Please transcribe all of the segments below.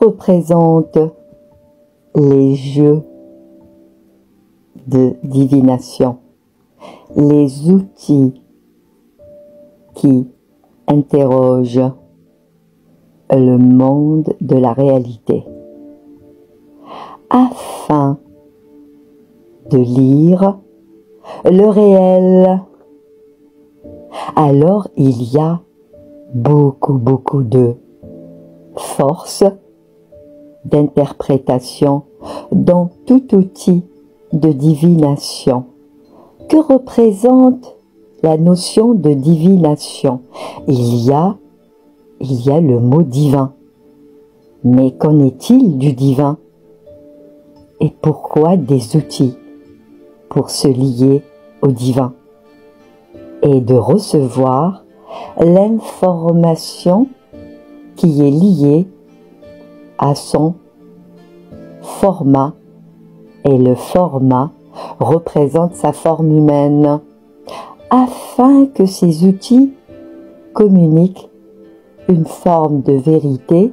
représentent les jeux de divination, les outils qui interrogent le monde de la réalité, afin de lire le réel. Alors il y a beaucoup de force d'interprétation dans tout outil de divination. Que représente la notion de divination? Il y a le mot divin. Mais qu'en est-il du divin? Et pourquoi des outils pour se lier au divin et de recevoir l'information qui est liée à son format, et le format représente sa forme humaine, afin que ces outils communiquent une forme de vérité,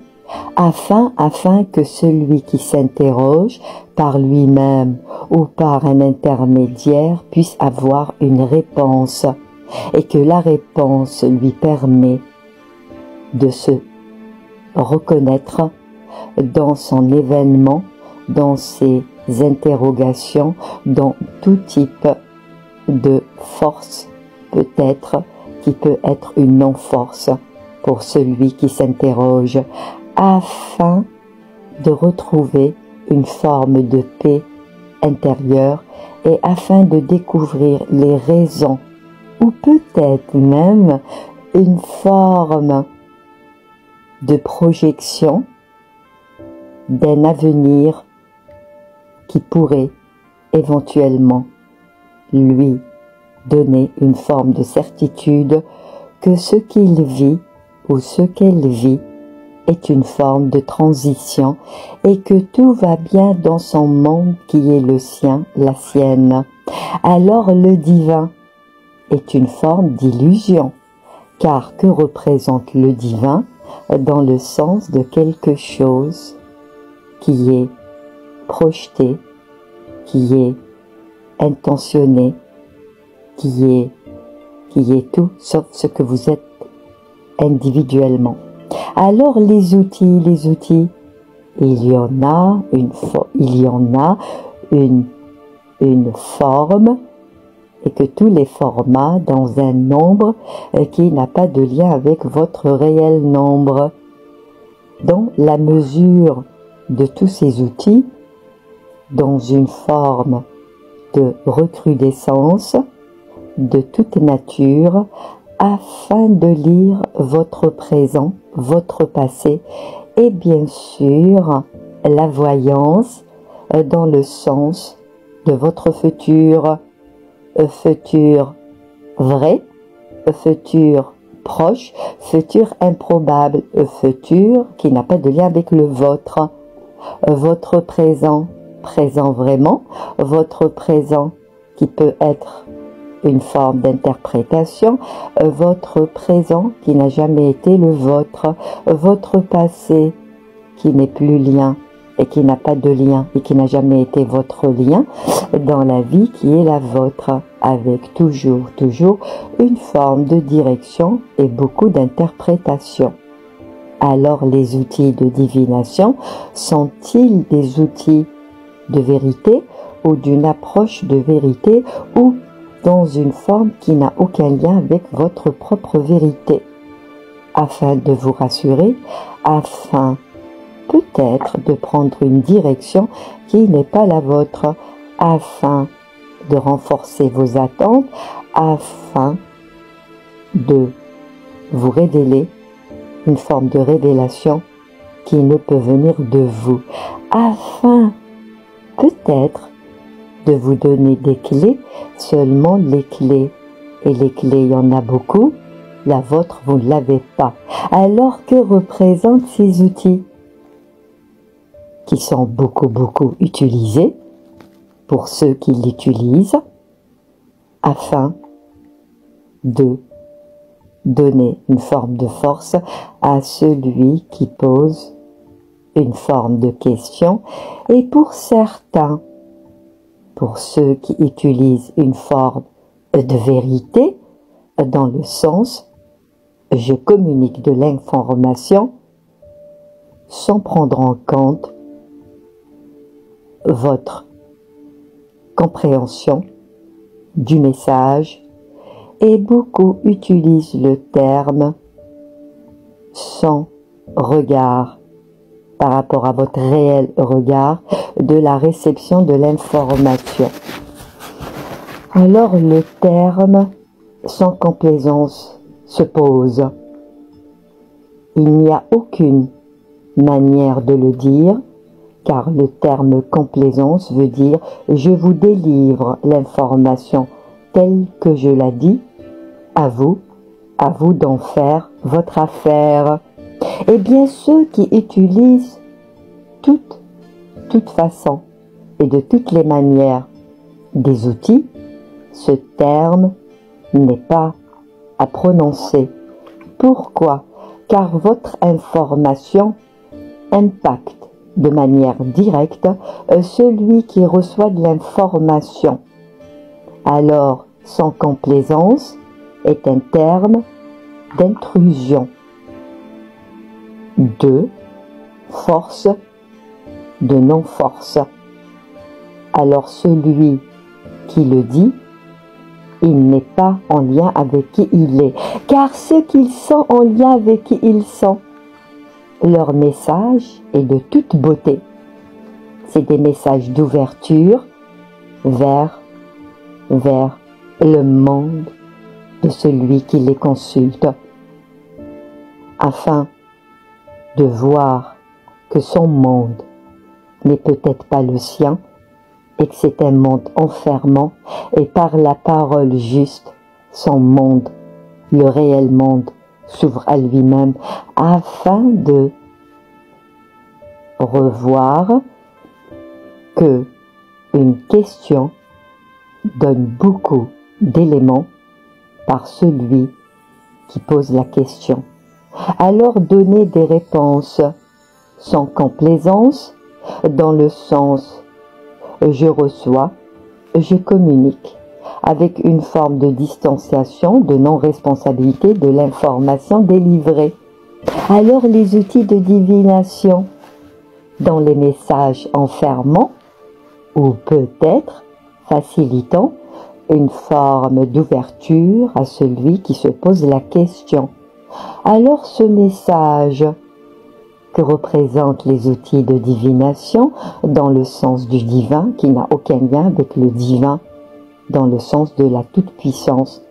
afin que celui qui s'interroge par lui-même ou par un intermédiaire puisse avoir une réponse, et que la réponse lui permet de se reconnaître dans son événement, dans ses interrogations, dans tout type de force, peut-être, qui peut être une non-force pour celui qui s'interroge, afin de retrouver une forme de paix intérieure et afin de découvrir les raisons ou peut-être même une forme de projection d'un avenir qui pourrait éventuellement lui donner une forme de certitude que ce qu'il vit ou ce qu'elle vit est une forme de transition et que tout va bien dans son monde qui est le sien, la sienne. Alors le divin est une forme d'illusion, car que représente le divin dans le sens de quelque chose qui est projeté, qui est intentionné, qui est tout sauf ce que vous êtes individuellement. Alors les outils, il y en a une forme, et que tous les formats dans un nombre qui n'a pas de lien avec votre réel nombre. Dans la mesure de tous ces outils, dans une forme de recrudescence de toute nature, afin de lire votre présent, votre passé et bien sûr la voyance dans le sens de votre futur, futur vrai, futur proche, futur improbable, futur qui n'a pas de lien avec le vôtre, votre présent, présent vraiment, votre présent qui peut être une forme d'interprétation, votre présent qui n'a jamais été le vôtre, votre passé qui n'est plus lien et qui n'a pas de lien et qui n'a jamais été votre lien dans la vie qui est la vôtre, avec toujours une forme de direction et beaucoup d'interprétation. Alors les outils de divination sont-ils des outils de vérité ou d'une approche de vérité ou dans une forme qui n'a aucun lien avec votre propre vérité, afin de vous rassurer, afin peut-être de prendre une direction qui n'est pas la vôtre, afin de renforcer vos attentes, afin de vous révéler une forme de révélation qui ne peut venir de vous, afin peut-être de vous donner des clés, seulement les clés, et les clés, il y en a beaucoup, la vôtre, vous ne l'avez pas. Alors que représentent ces outils qui sont beaucoup utilisés pour ceux qui l'utilisent, afin de donner une forme de force à celui qui pose une forme de question, et pour certains, pour ceux qui utilisent une forme de vérité, dans le sens je communique de l'information sans prendre en compte votre compréhension du message, et beaucoup utilisent le terme sans regard par rapport à votre réel regard de la réception de l'information. Alors le terme sans complaisance se pose. Il n'y a aucune manière de le dire, car le terme complaisance veut dire je vous délivre l'information telle que je la dis, à vous d'en faire votre affaire. Eh bien, ceux qui utilisent toute façon et de toutes les manières des outils, ce terme n'est pas à prononcer. Pourquoi? Car votre information impacte de manière directe celui qui reçoit de l'information. Alors, sans complaisance est un terme d'intrusion, de force, de non-force. Alors celui qui le dit, il n'est pas en lien avec qui il est, car ceux qu'ils sont en lien avec qui ils sont, leur message est de toute beauté. C'est des messages d'ouverture vers le monde de celui qui les consulte, afin de voir que son monde n'est peut-être pas le sien, et que c'est un monde enfermant, et par la parole juste, son monde, le réel monde, s'ouvre à lui-même, afin de revoir que une question donne beaucoup d'éléments par celui qui pose la question. Alors donner des réponses sans complaisance, dans le sens je reçois, je communique, avec une forme de distanciation, de non-responsabilité de l'information délivrée. Alors les outils de divination, dans les messages enfermants, ou peut-être facilitant une forme d'ouverture à celui qui se pose la question. Alors ce message que représentent les outils de divination dans le sens du divin, qui n'a aucun lien avec le divin, dans le sens de la toute-puissance,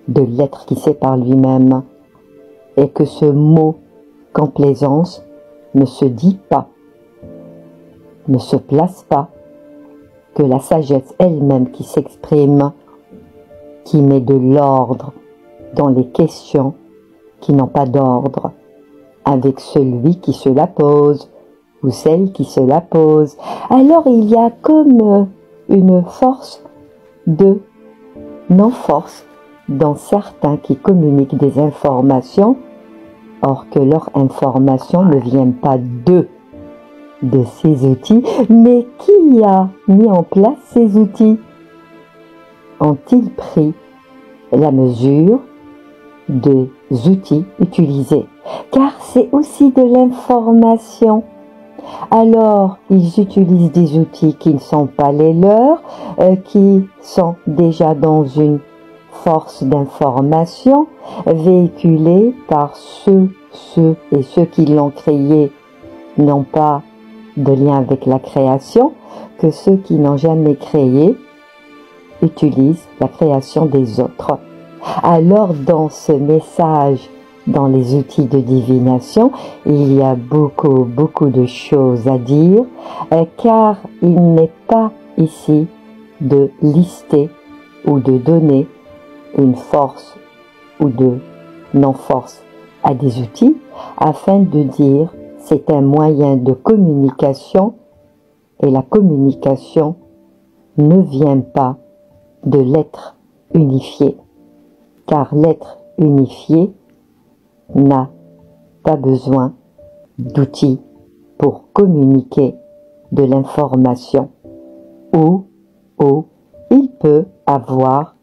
de l'être qui sait par lui-même, et que ce mot complaisance ne se dit pas, ne se place pas, que la sagesse elle-même qui s'exprime, qui met de l'ordre dans les questions qui n'ont pas d'ordre, avec celui qui se la pose, ou celle qui se la pose. Alors il y a comme une force de non-force dans certains qui communiquent des informations, or que leur information ne vient pas de ces outils, mais qui a mis en place ces outils? Ont-ils pris la mesure des outils utilisés? Car c'est aussi de l'information. Alors, ils utilisent des outils qui ne sont pas les leurs, qui sont déjà dans une force d'information véhiculée par ceux qui l'ont créé n'ont pas de lien avec la création, que ceux qui n'ont jamais créé utilisent la création des autres. Alors dans ce message, dans les outils de divination, il y a beaucoup de choses à dire, car il n'est pas ici de lister ou de donner une force ou de non-force à des outils, afin de dire c'est un moyen de communication, et la communication ne vient pas de l'être unifié, car l'être unifié n'a pas besoin d'outils pour communiquer de l'information ou il peut avoir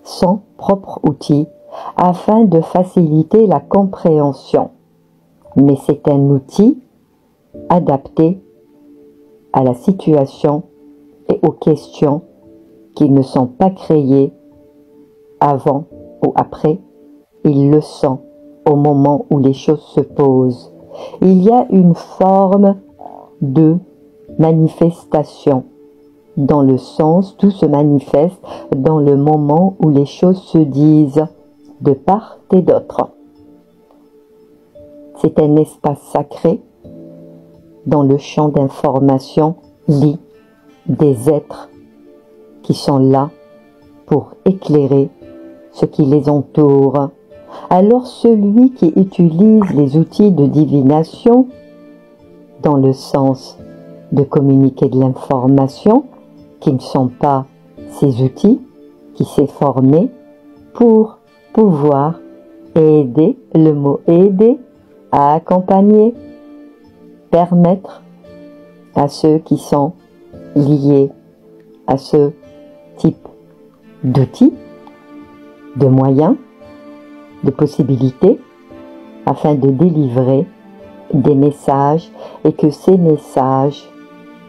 son propre outil afin de faciliter la compréhension. Mais c'est un outil adapté à la situation et aux questions qui ne sont pas créées avant ou après. Il le sent au moment où les choses se posent. Il y a une forme de manifestation, dans le sens, tout se manifeste dans le moment où les choses se disent de part et d'autre. C'est un espace sacré dans le champ d'information lit des êtres qui sont là pour éclairer ce qui les entoure. Alors celui qui utilise les outils de divination dans le sens de communiquer de l'information, qui ne sont pas ses outils, qui s'est formé pour pouvoir aider, le mot aider, à accompagner, permettre à ceux qui sont liés à ce type d'outils, de moyens, de possibilités, afin de délivrer des messages et que ces messages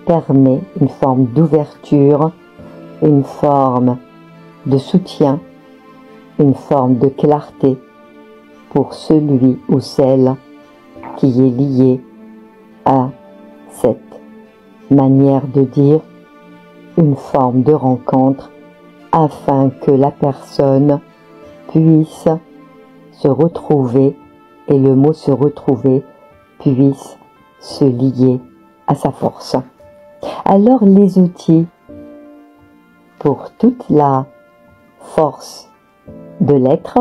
permettent une forme d'ouverture, une forme de soutien, une forme de clarté pour celui ou celle qui est lié à cette manière de dire, une forme de rencontre afin que la personne puisse se retrouver, et le mot se retrouver puisse se lier à sa force. Alors les outils pour toute la force de l'être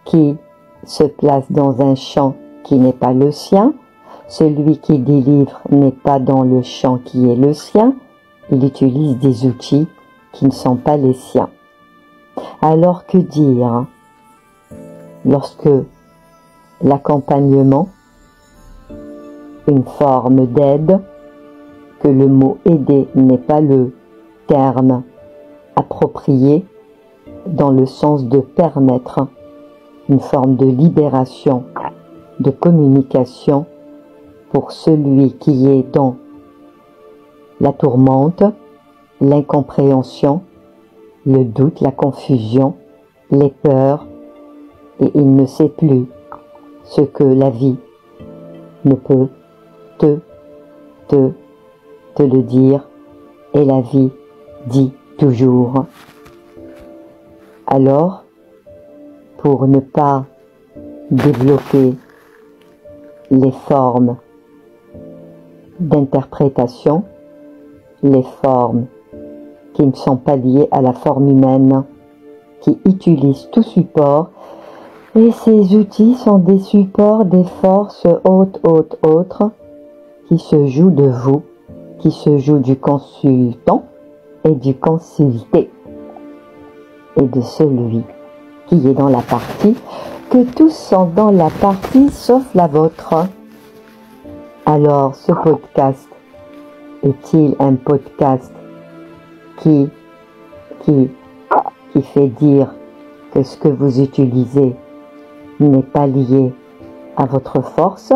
qui se place dans un champ qui n'est pas le sien, celui qui délivre n'est pas dans le champ qui est le sien, il utilise des outils qui ne sont pas les siens. Alors que dire lorsque l'accompagnement, une forme d'aide, que le mot aider n'est pas le terme approprié dans le sens de permettre une forme de libération, de communication pour celui qui est dans la tourmente, l'incompréhension, le doute, la confusion, les peurs, et il ne sait plus ce que la vie ne peut te le dire, et la vie dit toujours. Alors, pour ne pas développer les formes d'interprétation, les formes qui ne sont pas liées à la forme humaine, qui utilisent tout support, et ces outils sont des supports des forces autres, qui se jouent de vous, qui se jouent du consultant et du consulté, et de celui qui est dans la partie, que tous sont dans la partie sauf la vôtre. Alors ce podcast est-il un podcast qui fait dire que ce que vous utilisez n'est pas lié à votre force,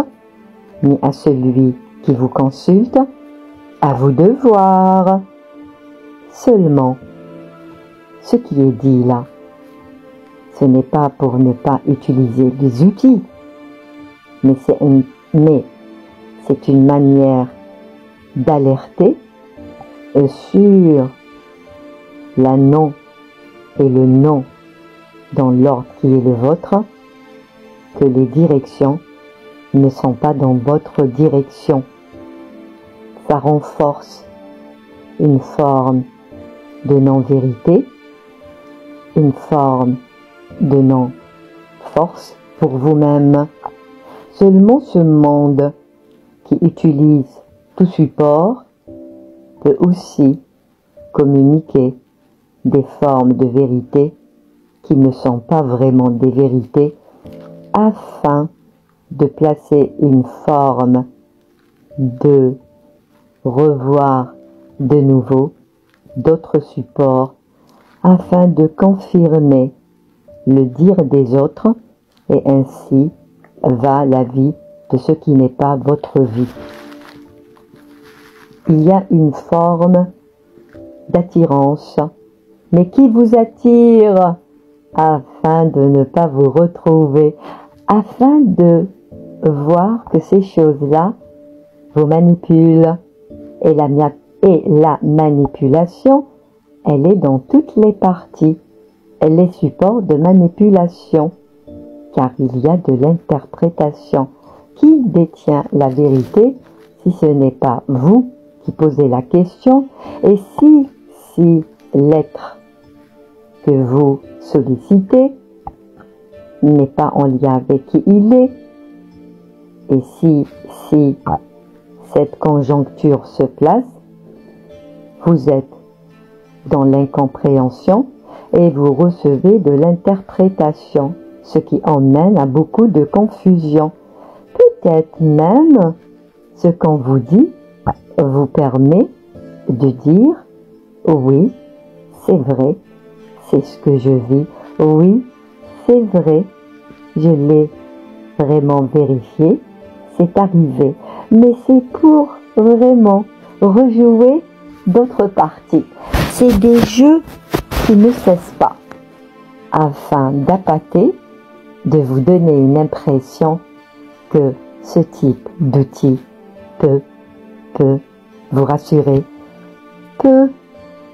ni à celui qui vous consulte? À vous de voir. Seulement, ce qui est dit là, ce n'est pas pour ne pas utiliser les outils, mais c'est une manière d'alerter sur la non et le non dans l'ordre qui est le vôtre, que les directions ne sont pas dans votre direction. Ça renforce une forme de non-vérité, une forme de non-force pour vous-même. Seulement ce monde qui utilise tout support peut aussi communiquer des formes de vérité qui ne sont pas vraiment des vérités, afin de placer une forme, de revoir de nouveau d'autres supports afin de confirmer le dire des autres, et ainsi va la vie de ce qui n'est pas votre vie. Il y a une forme d'attirance, mais qui vous attire afin de ne pas vous retrouver, afin de voir que ces choses-là vous manipulent. Et la manipulation, elle est dans toutes les parties. Elle est support de manipulation, car il y a de l'interprétation. Qui détient la vérité si ce n'est pas vous qui posez la question? Et si l'être que vous sollicitez n'est pas en lien avec qui il est, et si cette conjoncture se place, vous êtes dans l'incompréhension et vous recevez de l'interprétation, ce qui emmène à beaucoup de confusion. Peut-être même ce qu'on vous dit vous permet de dire « oui, c'est vrai, c'est ce que je vis, oui, c'est vrai, je l'ai vraiment vérifié, c'est arrivé ». Mais c'est pour vraiment rejouer d'autres parties. C'est des jeux qui ne cessent pas, afin d'appâter, de vous donner une impression que ce type d'outil peut vous rassurer, peut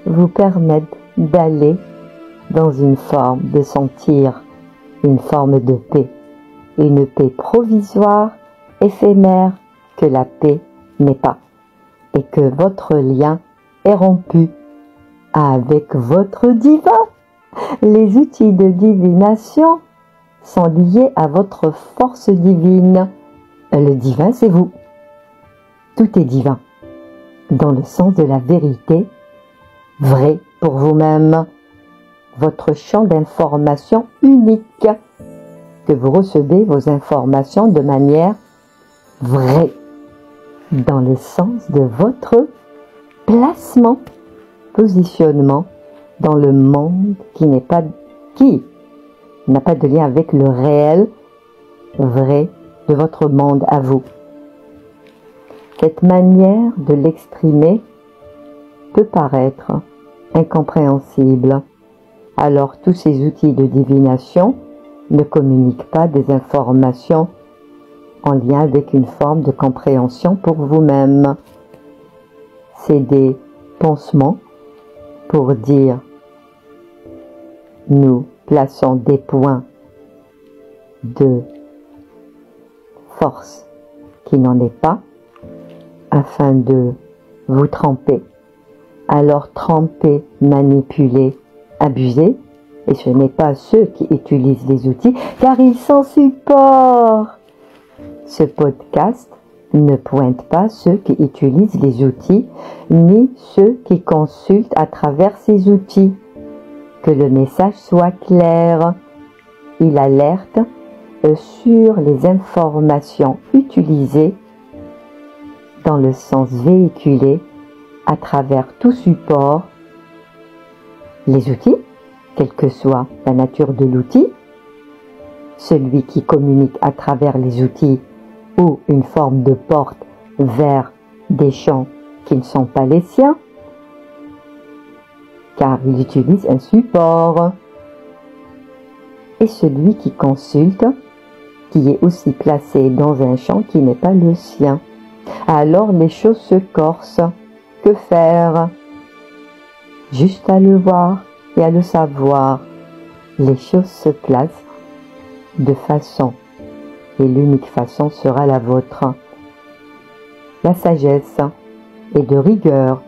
vous permettre d'aller dans une forme, de sentir une forme de paix, une paix provisoire, éphémère, que la paix n'est pas, et que votre lien est rompu avec votre divin. Les outils de divination sont liés à votre force divine. Le divin, c'est vous. Tout est divin, dans le sens de la vérité, vrai pour vous-même, votre champ d'information unique, que vous recevez vos informations de manière vraie, dans le sens de votre placement, positionnement dans le monde qui n'a pas de lien avec le réel, vrai de votre monde à vous. Cette manière de l'exprimer peut paraître incompréhensible. Alors tous ces outils de divination ne communiquent pas des informations en lien avec une forme de compréhension pour vous-même. C'est des pansements pour dire nous plaçons des points de force qui n'en est pas afin de vous tromper. Alors tromper, manipuler, abuser, et ce n'est pas ceux qui utilisent les outils car ils sont support. Ce podcast ne pointe pas ceux qui utilisent les outils, ni ceux qui consultent à travers ces outils. Que le message soit clair. Il alerte sur les informations utilisées dans le sens véhiculé à travers tout support. Les outils, quelle que soit la nature de l'outil, celui qui communique à travers les outils ou une forme de porte vers des champs qui ne sont pas les siens, car il utilise un support. Et celui qui consulte, qui est aussi placé dans un champ qui n'est pas le sien. Alors les choses se corsent. Que faire? Juste à le voir et à le savoir. Les choses se placent de façon, et l'unique façon sera la vôtre. La sagesse est de rigueur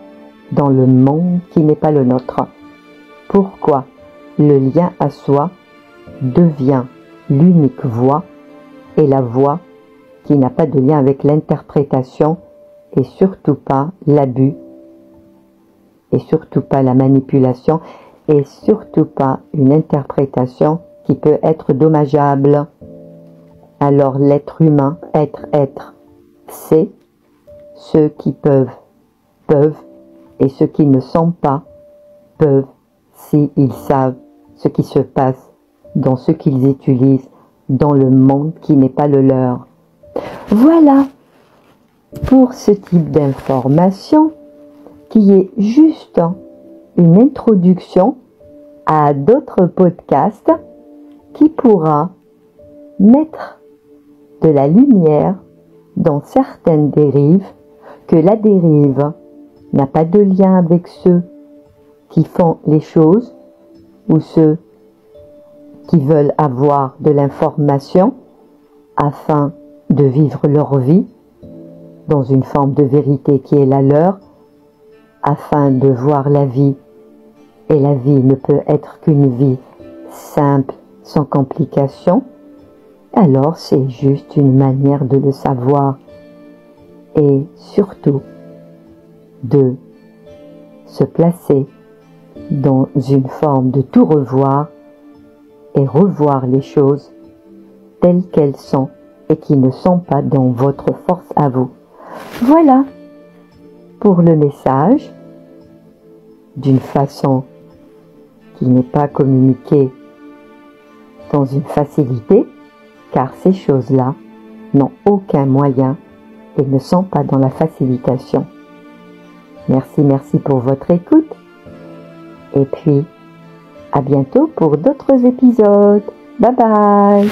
dans le monde qui n'est pas le nôtre. Pourquoi le lien à soi devient l'unique voie, et la voie qui n'a pas de lien avec l'interprétation, et surtout pas l'abus, et surtout pas la manipulation, et surtout pas une interprétation qui peut être dommageable. Alors l'être humain, être, c'est ceux qui peuvent, et ceux qui ne sont pas, peuvent, s'ils savent ce qui se passe dans ce qu'ils utilisent dans le monde qui n'est pas le leur. Voilà pour ce type d'information qui est juste une introduction à d'autres podcasts qui pourra mettre de la lumière dans certaines dérives, que la dérive n'a pas de lien avec ceux qui font les choses ou ceux qui veulent avoir de l'information afin de vivre leur vie dans une forme de vérité qui est la leur, afin de voir la vie, et la vie ne peut être qu'une vie simple, sans complications, alors c'est juste une manière de le savoir et surtout de se placer dans une forme de tout revoir et revoir les choses telles qu'elles sont et qui ne sont pas dans votre force à vous. Voilà pour le message, d'une façon qui n'est pas communiquée dans une facilité, car ces choses-là n'ont aucun moyen et ne sont pas dans la facilitation. Merci pour votre écoute, et puis à bientôt pour d'autres épisodes. Bye bye.